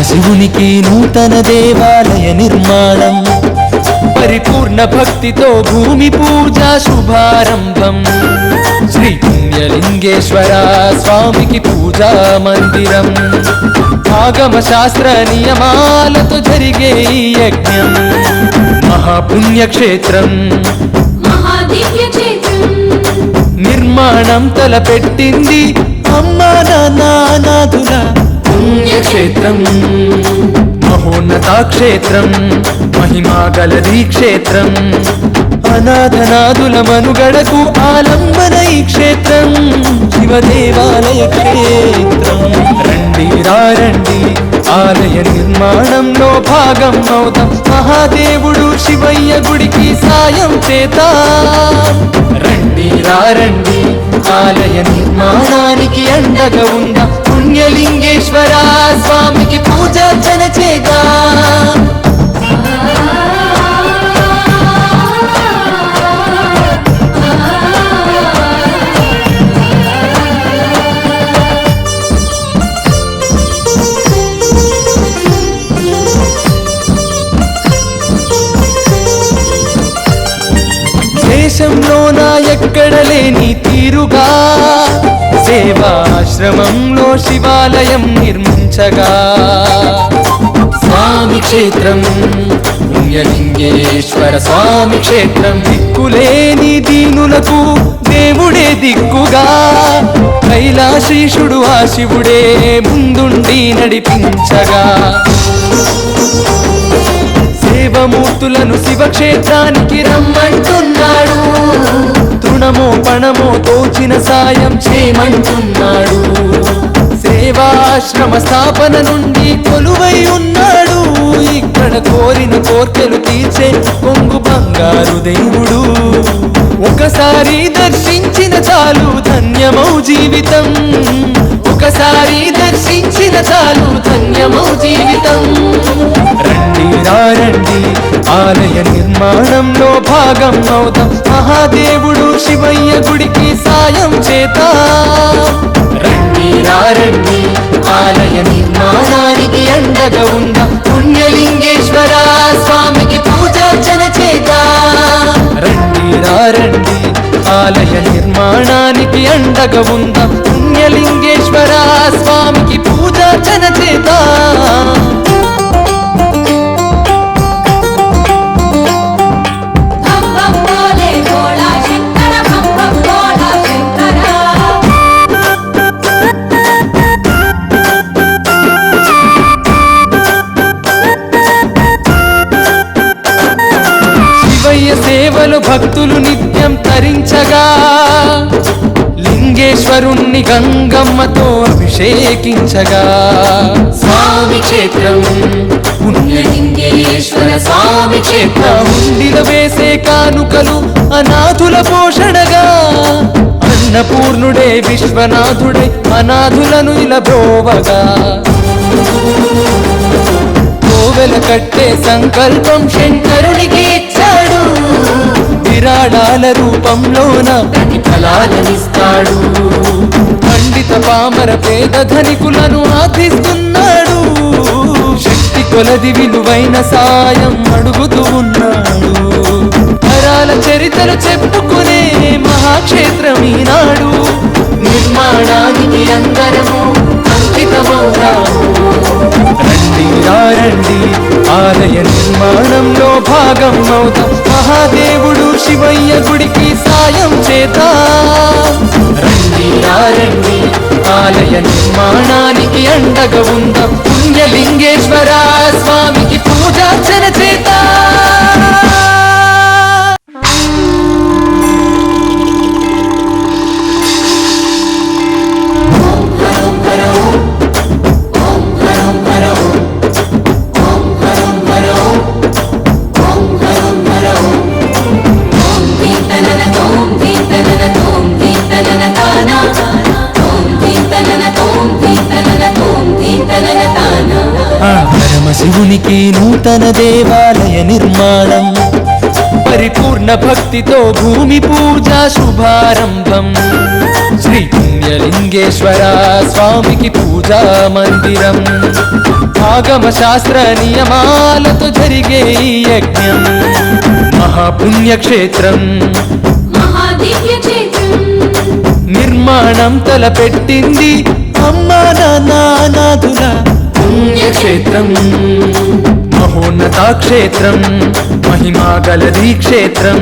శివునికి నూతన దేవాలయ నిర్మాణం, పరిపూర్ణ భక్తితో భూమి పూజ శుభారంభం. శ్రీ పుణ్యలింగేశ్వర స్వామికి పూజా మందిరం, ఆగమ శాస్త్ర నియమాలతో జరిగే ఈ యజ్ఞం. మహాపుణ్యక్షేత్రం నిర్మాణం తలపెట్టింది అమ్మా నానాథుల పుణ్యక్షేత్రం. మహోన్నతాక్షేత్రం, మహిమాగలదీ క్షేత్రం. అనాథనాథుల మనుగడకు ఆలంబన ఈ క్షేత్రం, శివదేవాలయ క్షేత్రం. రండి రండి ఆలయ నిర్మాణంలో భాగం అవుతాం, మహాదేవుడు శివయ్య గుడికి సాయం చేద్దాం. రండి రండి ఆలయ నిర్మాణానికి అండగా ఉందాం, పుణ్యలింగేశ్వర స్వామికి పూజార్చన చేద్దాం. దేశంలోన ఎక్కడ లేని తీరుగా సేవాశ్రమంలో శివాలయం నిర్మించగా, స్వామి క్షేత్రం పుణ్యలింగేశ్వర స్వామి క్షేత్రం. దిక్కులేని దీనులకు దేవుడే దిక్కుగా, కైలాశీషుడు ఆ శివుడే ముందుండి నడిపించగా, దేవమూర్తులను శివక్షేత్రానికి రమ్మంటున్నాడు. తృణమో పణమో తోచిన సాయం చేయమంటున్నాడు. సేవాశ్రమ స్థాపన నుండి కొలువై ఉన్నాడు. ఇక్కడ కోరిన కోర్కెలు తీర్చే కొంగు బంగారు దేవుడు. ఒకసారి దర్శించిన చాలు ధన్యమౌ జీవితం, ఒకసారి దర్శించిన చాలు ధన్యమౌ జీవితం. రండి రండి ఆలయ నిర్మాణంలో భాగం అవుతాం, మహాదేవుడు శివయ్య గుడికి సాయం చేద్దాం. రండి రండి ఆలయ నిర్మాణానికి అండగా ఉందాం, పుణ్యలింగేశ్వర స్వామికి పూజార్చన చేద్దాం. రండి రండి ఆలయ నిర్మాణానికి అండగా ఉందాం, పుణ్యలింగేశ్వర స్వామికి పూజార్చన చేద్దాం. సేవలు భక్తులు నిత్యం తరించగా, లింగేశ్వరుణ్ణి గంగమ్మతో అభిషేకించగా, స్వామి క్షేత్రం పుణ్యలింగేశ్వర స్వామి క్షేత్రం. ఉండిల వేసే కానుకలు అనాథుల పోషణగా, అన్నపూర్ణుడే విశ్వనాథుడై అనాథులను ఇలా బ్రోవగా, కోవెల కట్టే సంకల్పం శంకరునికి ఇచ్చాడు. విరాళాల రూపంలోన ప్రతిఫలాలనిస్తాడు. పండిత పామర పేద ధనికులను ఆర్థిస్తున్నాడు. శక్తి కొలది విలువైన సాయం అడుగుతూ ఉన్నాడు. తరాల చరిత్రలు చెప్పుకునే మహాక్షేత్రం ఈనాడు. నిర్మాణానికి అందరము అంకితమవుతాము. రండి రండి ఆలయ నిర్మాణంలో భాగం అవుతాం, మహాదేవుడు శివయ్య గుడికి సాయం చేద్దాం. రండి రండి ఆలయ నిర్మాణానికి అండగా ఉందాం, పుణ్యలింగేశ్వర స్వామికి పూజార్చన చేద్దాం. శివునికి నూతన దేవాలయ నిర్మాణం, పరిపూర్ణ భక్తితో భూమి పూజ శుభారంభం. శ్రీ పుణ్యలింగేశ్వర స్వామికి పూజా మందిరం, ఆగమ శాస్త్ర నియమాలతో జరిగే ఈ యజ్ఞం. మహాపుణ్యక్షేత్రం నిర్మాణం తలపెట్టింది అమ్మా నానాదుల పుణ్యక్షేత్రం. మహోన్నతాక్షేత్రం, మహిమా గలదీ క్షేత్రం,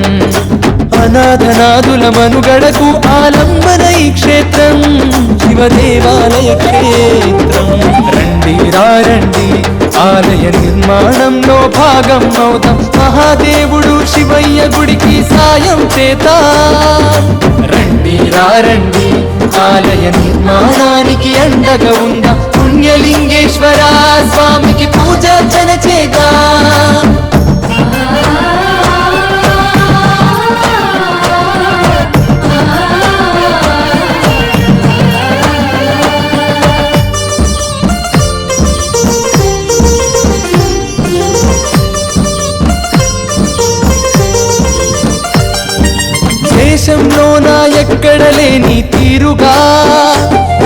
అనాథనాదుల మనుగడకు ఆలంబన ఈ క్షేత్రం. శివదేవాలయ క్షేత్రం. రండి రండి ఆలయ నిర్మాణంలో భాగం అవుతాం, మహాదేవుడు శివయ్య గుడికి సాయం చేద్దాం. రండి రండి ఆలయ నిర్మాణానికి అండగా ఉందాం, పుణ్యలింగేశ్వర స్వామికి పూజార్చన చేద్దాం. దేశంలోన ఎక్కడ లేని తీరుగా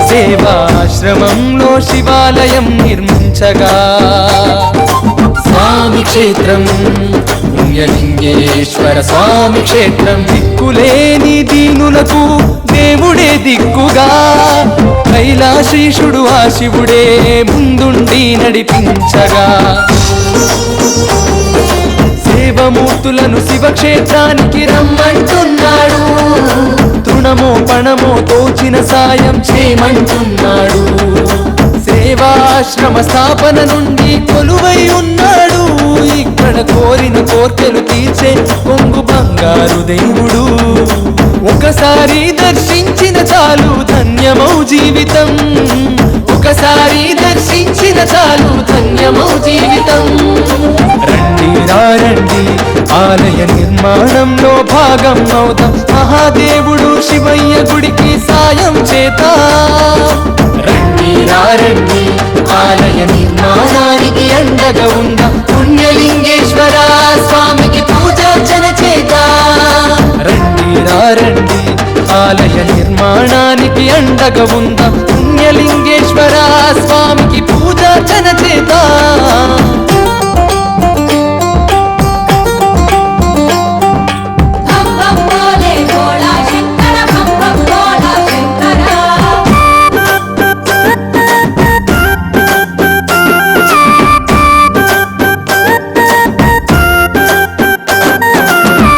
సేవాశ్రమంలో శివాలయం నిర్మించగా, స్వామి క్షేత్రం పుణ్యలింగేశ్వర స్వామి క్షేత్రం. దిక్కులేని దీనులకు దేవుడే దిక్కుగా, కైలాశీషుడు ఆ శివుడే ముందుండి నడిపించగా, దేవమూర్తులను శివక్షేత్రానికి రమ్మంటున్నాడు. తృణమో పణమో తోచిన సాయం చేయమంటున్నాడు. సేవాశ్రమ స్థాపన నుండి కొలువై ఉన్నాడు. ఇక్కడ కోరిన కోర్కెలు తీర్చే కొంగు బంగారు దేవుడు. ఒకసారి దర్శించిన చాలు ధన్యమౌ జీవితం, ఒకసారి దర్శించిన చాలు ధన్యమౌ జీవితం. రండి రండి ఆలయ నిర్మాణంలో భాగం అవుతాం, మహాదేవుడు శివయ్య గుడికి సాయం చేద్దాం. రండి రండి ఆలయ నిర్మాణానికి అండగా ఉందాం, పుణ్యలింగేశ్వర స్వామికి పూజార్చన చేద్దాం. రండి రండి ఆలయ నిర్మాణానికి అండగా ఉందాం, పుణ్యలింగేశ్వర స్వామికి పూజార్చన చేద్దాం.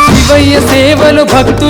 శివయ్య సేవలు భక్తు